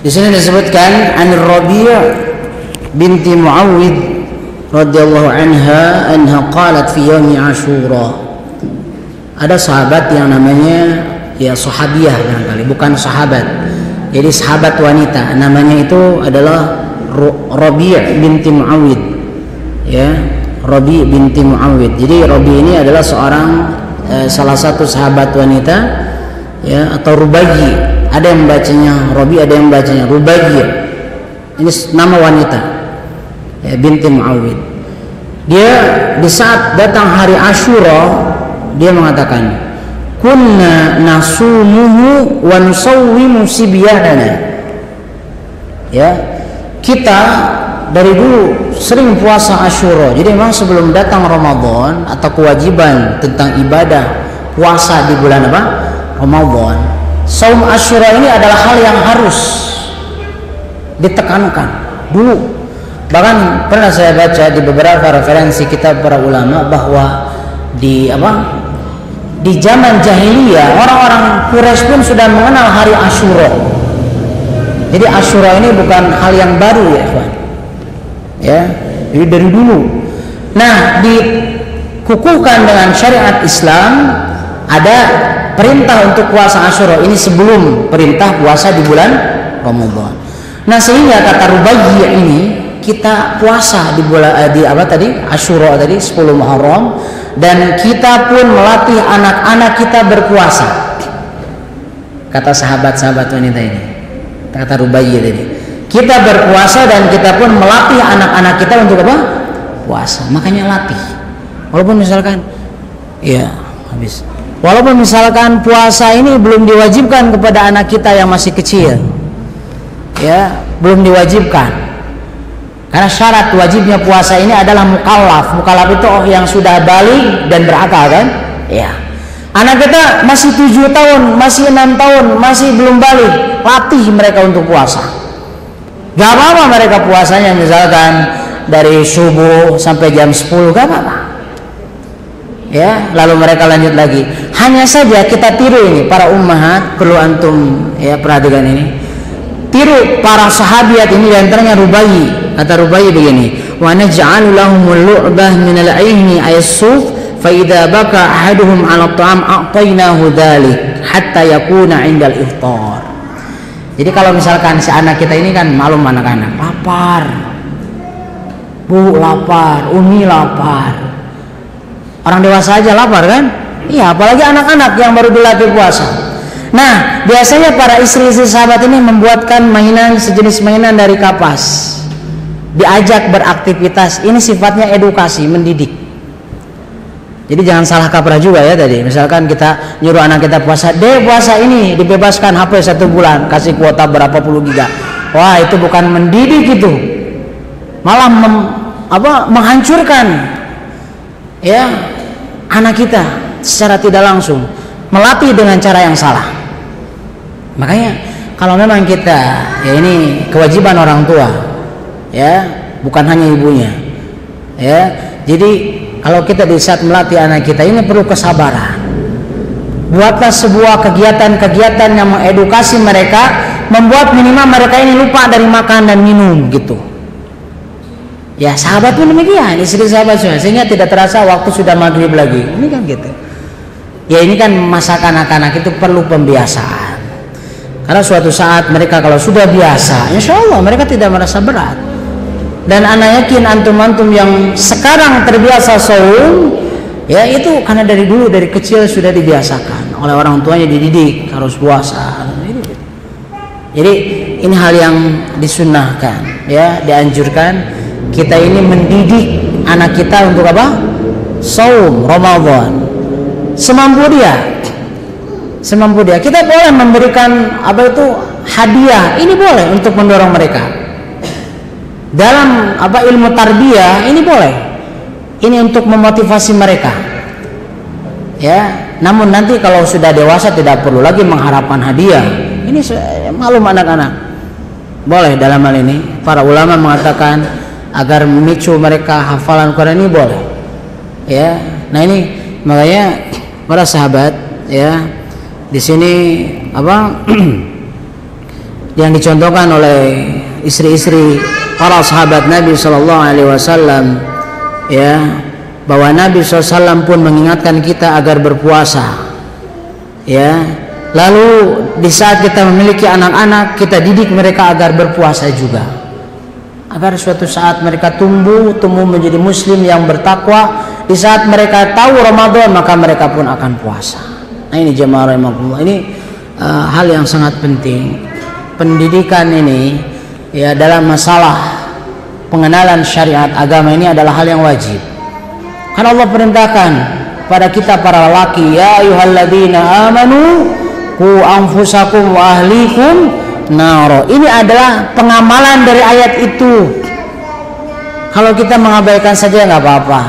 Di sini disebutkan an Rabi' binti Muawwidh radhiyallahu anha qalat fi yaumi Asyura. Ada sahabat yang namanya sahabiyah barangkali, bukan sahabat. Jadi sahabat wanita, namanya itu adalah Rabi' binti Muawwidh. Ya, Rabi' binti Muawwidh. Jadi Rabi' ini adalah seorang salah satu sahabat wanita, ya, atau Rubayyi. Ada yang membacanya Rabi', ada yang membacanya Rubayyi. Ini nama wanita, ya, binti Muawwidh. Dia di saat datang hari Asyura, dia mengatakan, kunna nasumuhu wa nusawwimu sibyahana. Ya, kita dari dulu sering puasa Asyura. Jadi memang sebelum datang Ramadan atau kewajiban tentang ibadah puasa di bulan apa? Ramadan. Saum Asyura ini adalah hal yang harus ditekankan dulu. Bahkan pernah saya baca di beberapa referensi kitab para ulama bahwa di zaman jahiliyah orang-orang Quraisy pun sudah mengenal hari Asyura. Jadi Asyura ini bukan hal yang baru, ya ikhwan. Ya, jadi dari dulu. Nah, dikukuhkan dengan syariat Islam ada perintah untuk puasa Asyura. Ini sebelum perintah puasa di bulan Ramadan. Nah, sehingga kata Rubayyi ini kita puasa di bulan Asyura tadi 10 Muharram, dan kita pun melatih anak-anak kita berpuasa. Kata sahabat-sahabat wanita ini, kata Rubayyi tadi, kita berpuasa dan kita pun melatih anak-anak kita untuk apa? Puasa. Makanya latih. Walaupun misalkan walaupun misalkan puasa ini belum diwajibkan kepada anak kita yang masih kecil, ya, belum diwajibkan. Karena syarat wajibnya puasa ini adalah mukallaf. Mukallaf itu yang sudah balik dan berakal, kan? Ya. Anak kita masih 7 tahun, masih 6 tahun, masih belum balik, latih mereka untuk puasa. Gak apa-apa mereka puasanya misalkan dari subuh sampai jam 10, gak apa-apa. Ya, lalu mereka lanjut lagi. Hanya saja kita tiru ini, para ummahat, perlu antum ya perhatikan ini. Tiru para sahabiat ini, diantaranya Rubayyi. Kata Rubayyi begini, wa naj'alu lahumul lu'bah minal 'aini as-suf fa idza baka ahaduhum 'ala at-ta'am a'taynahu dzalik hatta yakuna 'indal iftar. Jadi kalau misalkan si anak kita ini kan malum anak-anak, lapar. Bu lapar, Umi lapar. Orang dewasa aja lapar, kan? Iya, apalagi anak-anak yang baru dilatih puasa. Nah, biasanya para istri-istri sahabat ini membuatkan mainan, sejenis mainan dari kapas. Diajak beraktivitas. Ini sifatnya edukasi, mendidik. Jadi jangan salah kaprah juga ya tadi. Misalkan kita nyuruh anak kita puasa, puasa ini dibebaskan HP 1 bulan, kasih kuota berapa puluh giga. Wah, itu bukan mendidik itu. Malah menghancurkan ya anak kita secara tidak langsung, melatih dengan cara yang salah. Makanya kalau memang kita, ya ini kewajiban orang tua, ya bukan hanya ibunya, ya. Jadi kalau kita di saat melatih anak kita ini perlu kesabaran. Buatlah sebuah kegiatan-kegiatan yang mengedukasi mereka, membuat minimal mereka ini lupa dari makan dan minum gitu. Ya sahabat pun demikian, istri sahabat juga, sehingga tidak terasa waktu sudah maghrib lagi. Ini kan gitu. Ya ini kan masa kanak-kanak itu perlu pembiasaan. Karena suatu saat mereka kalau sudah biasa, insya Allah mereka tidak merasa berat. Dan anak yakin antum-antum yang sekarang terbiasa saum, ya itu karena dari dulu, dari kecil sudah dibiasakan oleh orang tuanya, dididik harus puasa. Jadi ini hal yang disunnahkan, ya dianjurkan kita ini mendidik anak kita untuk apa? Saum Ramadan semampu dia. Semampu dia. Kita boleh memberikan hadiah, ini boleh untuk mendorong mereka. Dalam ilmu tarbiyah ini boleh. Ini untuk memotivasi mereka. Ya, namun nanti kalau sudah dewasa tidak perlu lagi mengharapkan hadiah. Ini malum anak-anak. Boleh dalam hal ini para ulama mengatakan agar memicu mereka hafalan Quran ini boleh. Ya. Nah ini makanya para sahabat ya di sini apa yang dicontohkan oleh istri-istri para sahabat Nabi Shallallahu Alaihi Wasallam ya, bahwa Nabi SAW pun mengingatkan kita agar berpuasa ya. Lalu di saat kita memiliki anak-anak, kita didik mereka agar berpuasa juga, agar suatu saat mereka tumbuh menjadi muslim yang bertakwa. Di saat mereka tahu Ramadan, maka mereka pun akan puasa. Nah ini jemaah rahimahullah, ini hal yang sangat penting. Pendidikan ini ya dalam masalah pengenalan syariat agama ini adalah hal yang wajib. Karena Allah perintahkan pada kita para lelaki, ya ayyuhalladzina amanu qu anfusakum wa ahlikum naro. Ini adalah pengamalan dari ayat itu. Kalau kita mengabaikan saja nggak apa-apa.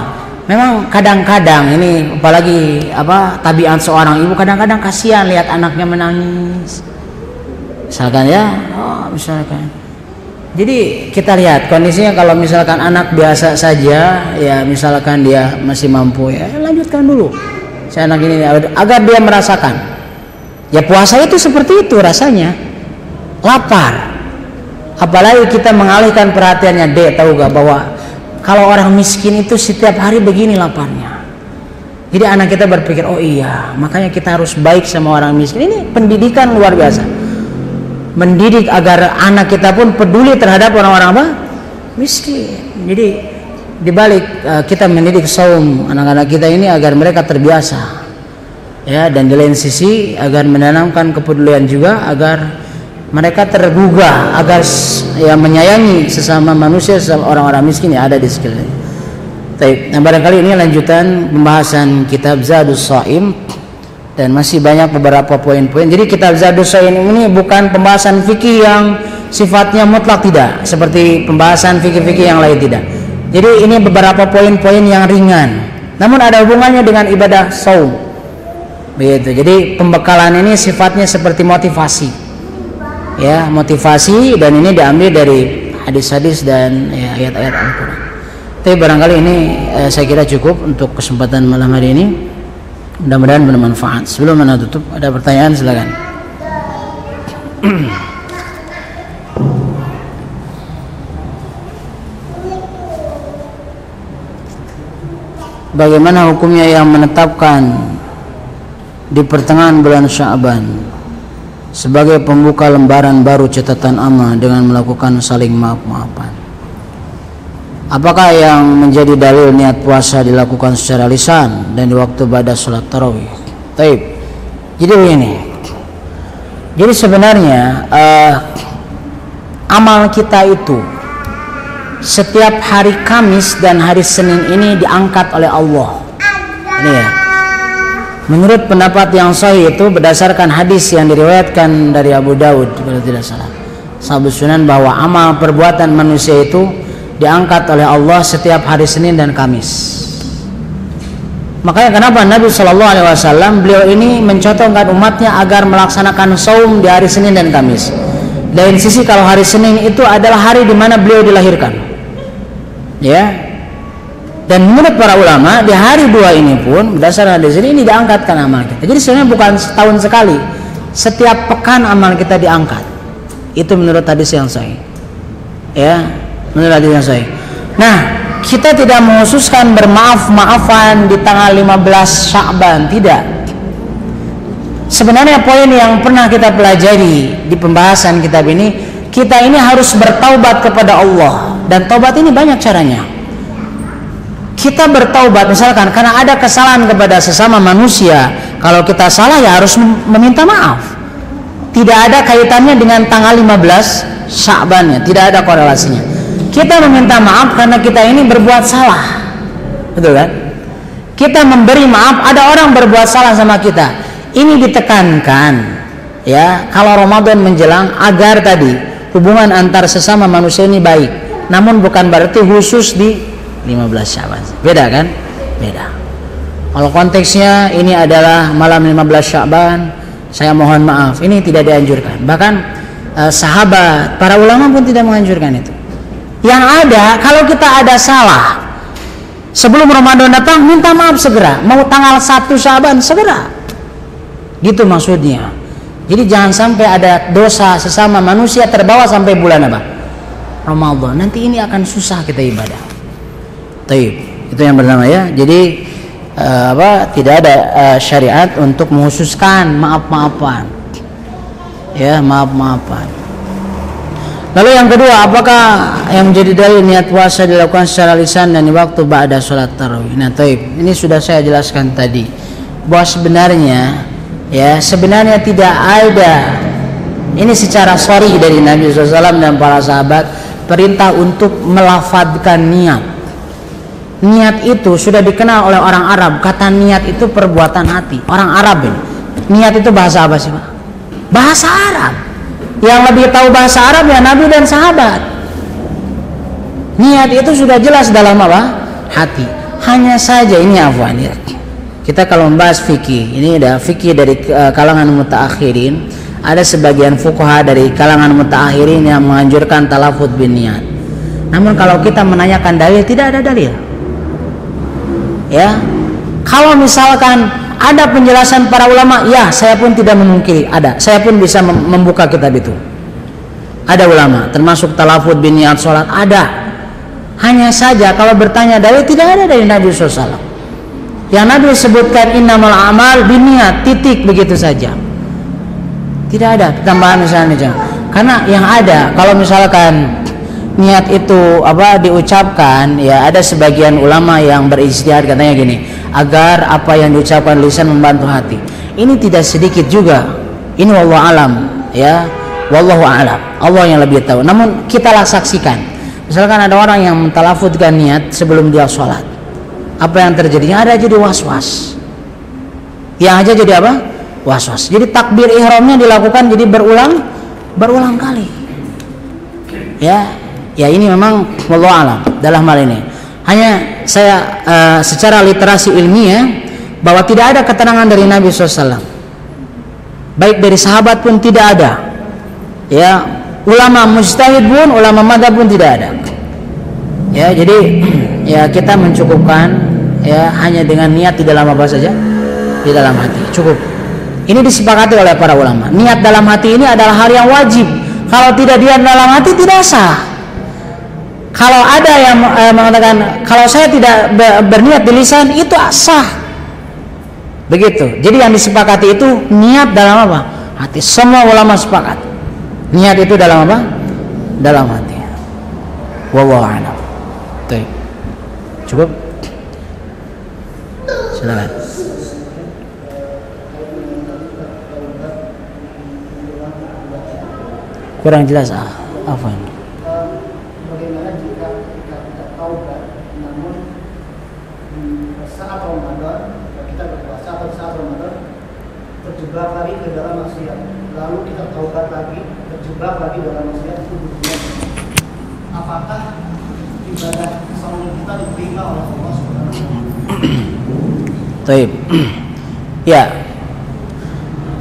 Memang kadang-kadang ini apalagi tabiat seorang ibu, kadang-kadang kasihan lihat anaknya menangis. Misalkan ya, misalkan. Jadi kita lihat kondisinya, kalau misalkan anak biasa saja ya, misalkan dia masih mampu ya lanjutkan dulu. Si anak ini agar dia merasakan. Ya puasa itu seperti itu rasanya, lapar. Apalagi kita mengalihkan perhatiannya, Dek tahu gak bahwa kalau orang miskin itu setiap hari begini laparnya. Jadi anak kita berpikir, oh iya, makanya kita harus baik sama orang miskin. Ini pendidikan luar biasa. Mendidik agar anak kita pun peduli terhadap orang-orang miskin. Jadi dibalik kita mendidik saum anak-anak kita ini agar mereka terbiasa. Ya, dan di lain sisi agar menanamkan kepedulian juga agar mereka tergugah, agar ya menyayangi sesama manusia, sesama orang-orang miskin yang ada di sekeliling. Nah, barangkali ini lanjutan pembahasan kitab Zadus Shaim dan masih banyak beberapa poin-poin. Jadi kitab Zadus Shaim ini bukan pembahasan fikih yang sifatnya mutlak, tidak seperti pembahasan fikih-fikih yang lain, tidak. Jadi ini beberapa poin-poin yang ringan, namun ada hubungannya dengan ibadah saum. Begitu. Jadi pembekalan ini sifatnya seperti motivasi. Ya, motivasi, dan ini diambil dari hadis-hadis dan ya, ayat-ayat Al-Qur'an. Tapi barangkali ini saya kira cukup untuk kesempatan malam hari ini. Mudah-mudahan bermanfaat. Sebelum mana tutup, ada pertanyaan silakan. Bagaimana hukumnya yang menetapkan di pertengahan bulan Sya'ban sebagai pembuka lembaran baru catatan amal dengan melakukan saling maaf-maafan? Apakah yang menjadi dalil niat puasa dilakukan secara lisan dan di waktu ba'da salat tarawih? Taib. Jadi begini. Jadi sebenarnya amal kita itu setiap hari Kamis dan hari Senin ini diangkat oleh Allah. Ini ya. Menurut pendapat yang sahih itu berdasarkan hadis yang diriwayatkan dari Abu Daud kalau tidak salah, Sahih Sunan, bahwa amal perbuatan manusia itu diangkat oleh Allah setiap hari Senin dan Kamis. Makanya kenapa Nabi Shallallahu Alaihi Wasallam beliau ini mencontohkan umatnya agar melaksanakan saum di hari Senin dan Kamis. Dari sisi kalau hari Senin itu adalah hari di mana beliau dilahirkan, ya. Dan menurut para ulama di hari 2 ini pun berdasarkan hadis ini diangkatkan amal kita. Jadi sebenarnya bukan setahun sekali, setiap pekan amal kita diangkat. Itu menurut hadis yang sahih. Ya, menurut hadis yang sahih. Nah, kita tidak menghususkan bermaaf-maafan di tanggal 15 Sya'ban, tidak. Sebenarnya poin yang pernah kita pelajari di pembahasan kitab ini, kita ini harus bertaubat kepada Allah, dan taubat ini banyak caranya. Kita bertaubat misalkan karena ada kesalahan kepada sesama manusia, kalau kita salah ya harus meminta maaf. Tidak ada kaitannya dengan tanggal 15 Sya'ban, tidak ada korelasinya. Kita meminta maaf karena kita ini berbuat salah, betul kan? Kita memberi maaf, ada orang berbuat salah sama kita. Ini ditekankan ya, kalau Ramadan menjelang agar tadi hubungan antar sesama manusia ini baik. Namun bukan berarti khusus di 15 Sya'ban. Beda kan? Beda. Kalau konteksnya ini adalah malam 15 Sya'ban, saya mohon maaf, ini tidak dianjurkan. Bahkan sahabat, para ulama pun tidak menganjurkan itu. Yang ada, kalau kita ada salah sebelum Ramadan datang, minta maaf segera. Mau tanggal 1 Syaban segera. Gitu maksudnya. Jadi jangan sampai ada dosa sesama manusia terbawa sampai bulan apa? Ramadan. Nanti ini akan susah kita ibadah. Taib. Itu yang pertama ya. Jadi tidak ada syariat untuk menghususkan maaf-maafan. Ya, maaf-maafan. Lalu yang kedua, apakah yang menjadi dalil niat puasa dilakukan secara lisan dan di waktu ba'da sholat tarawih? Nah, taib. Ini sudah saya jelaskan tadi bahwa sebenarnya tidak ada ini secara sharih dari Nabi SAW dan para sahabat perintah untuk melafadzkan niat. Niat itu sudah dikenal oleh orang Arab. Kata niat itu perbuatan hati. Orang Arab ini. Niat itu bahasa apa sih, Pak? Bahasa Arab. Yang lebih tahu bahasa Arab ya Nabi dan sahabat. Niat itu sudah jelas dalam apa? Hati. Hanya saja ini afwan ya. Kita kalau membahas fikih, ini ada fikih dari kalangan mutaakhirin, ada sebagian fuqaha dari kalangan mutaakhirin yang menganjurkan talafuz bin niat. Namun kalau kita menanyakan dalil, tidak ada dalil. Ya. Kalau misalkan ada penjelasan para ulama, ya saya pun tidak memungkiri, ada. Saya pun bisa membuka kitab itu. Ada ulama, termasuk talafuz bin niat sholat, ada. Hanya saja kalau bertanya dalil, tidak ada dari Nabi SAW. Yang Nabi sebutkan innamal amal binniat, titik, begitu saja. Tidak ada tambahan misalnya. Karena yang ada, kalau misalkan niat itu diucapkan, ya ada sebagian ulama yang berijtihad katanya gini, agar apa yang diucapkan lisan membantu hati. Ini tidak sedikit juga. Ini wallahu alam, ya. Wallahu alam. Allah yang lebih tahu. Namun kitalah saksikan. Misalkan ada orang yang mentalafuzkan niat sebelum dia sholat, apa yang terjadi? Ada jadi was-was. Yang aja jadi apa? Was-was. Jadi takbir ihramnya dilakukan jadi berulang kali. Ya ini memang wallahu alam dalam hal ini. Hanya saya secara literasi ilmiah bahwa tidak ada keterangan dari Nabi SAW, baik dari sahabat pun tidak ada, ya ulama mujtahid pun, ulama madzhab pun tidak ada. Ya jadi ya kita mencukupkan ya hanya dengan niat di dalam apa saja, di dalam hati cukup. Ini disepakati oleh para ulama. Niat dalam hati ini adalah hal yang wajib. Kalau tidak niat dalam hati tidak sah. Kalau ada yang mengatakan kalau saya tidak berniat di lisan itu sah. Begitu. Jadi yang disepakati itu niat dalam apa? Hati. Semua ulama sepakat. Niat itu dalam apa? Dalam hati. Wallahu a'lam. Baik. Cukup. Silakan. Kurang jelas apa ini? Bagaimana jika kita taubat namun saat Ramadan kita berpuasa atau saat Ramadan terjebak lagi ke dalam maksiat, lalu kita taubat lagi terjebak lagi dalam maksiat, itu apakah ibadah saum kita diterima oleh Allah Subhanahu wa taala? Baik. Ya.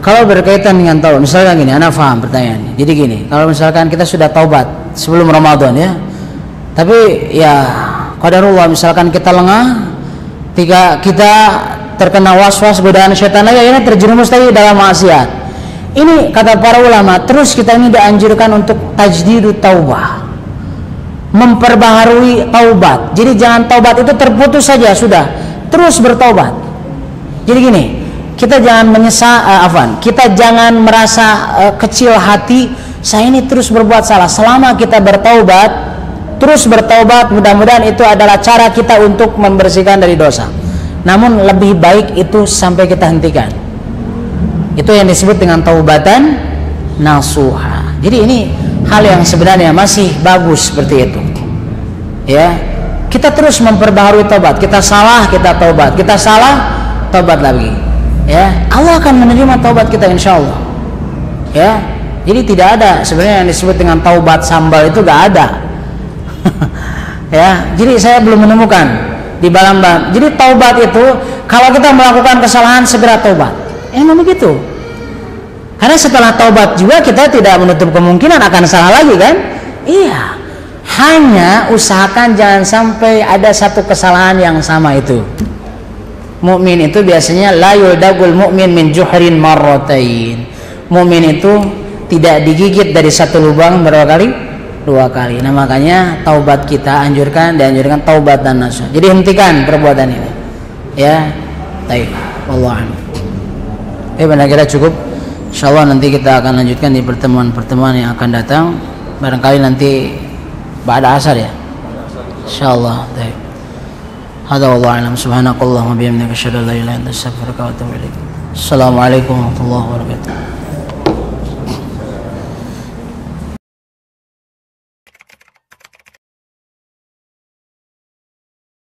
Kalau berkaitan dengan taubat, misalkan gini, Anda paham pertanyaannya. Jadi gini, kalau misalkan kita sudah taubat sebelum Ramadan ya, tapi ya qadarullah misalkan kita lengah, kita terkena was-was godaan syaitan lagi, akhirnya terjerumus tadi dalam maksiat. Ini kata para ulama, terus kita ini dianjurkan untuk tajdidut taubah, memperbaharui taubat. Jadi jangan taubat itu terputus saja sudah, terus bertaubat. Jadi gini, kita jangan kita jangan merasa kecil hati, saya ini terus berbuat salah. Selama kita bertaubat, terus bertaubat, mudah-mudahan itu adalah cara kita untuk membersihkan dari dosa. Namun lebih baik itu sampai kita hentikan. Itu yang disebut dengan taubatan nasuha. Jadi ini hal yang sebenarnya masih bagus seperti itu. Ya, kita terus memperbaharui taubat. Kita salah, kita taubat. Kita salah, taubat lagi. Ya, Allah akan menerima taubat kita insyaallah. Ya, jadi tidak ada sebenarnya yang disebut dengan taubat sambal itu gak ada. Ya, jadi saya belum menemukan di balam-balam. Jadi taubat itu kalau kita melakukan kesalahan segera taubat. Emang begitu. Karena setelah taubat juga kita tidak menutup kemungkinan akan salah lagi kan? Iya. Hanya usahakan jangan sampai ada satu kesalahan yang sama itu. Mukmin itu biasanya la yuldagul mu'min min juhrin marratain. Mukmin itu tidak digigit dari satu lubang berapa kali? 2 kali. Nah makanya taubat kita dianjurkan taubat dan nasuh. Jadi hentikan perbuatan ini. Ya, baik. Wallahu a'lam. Benar kira cukup. Insyaallah nanti kita akan lanjutkan di pertemuan-pertemuan yang akan datang. Barangkali nanti ba'da asar ya. Insyaallah. Baik. Hada wallahu a'lam. Subhanakallahumma bihamdika asyhadu an la ilaha illa anta astaghfiruka wa atubu ilaik. Assalamualaikum warahmatullahi wabarakatuh.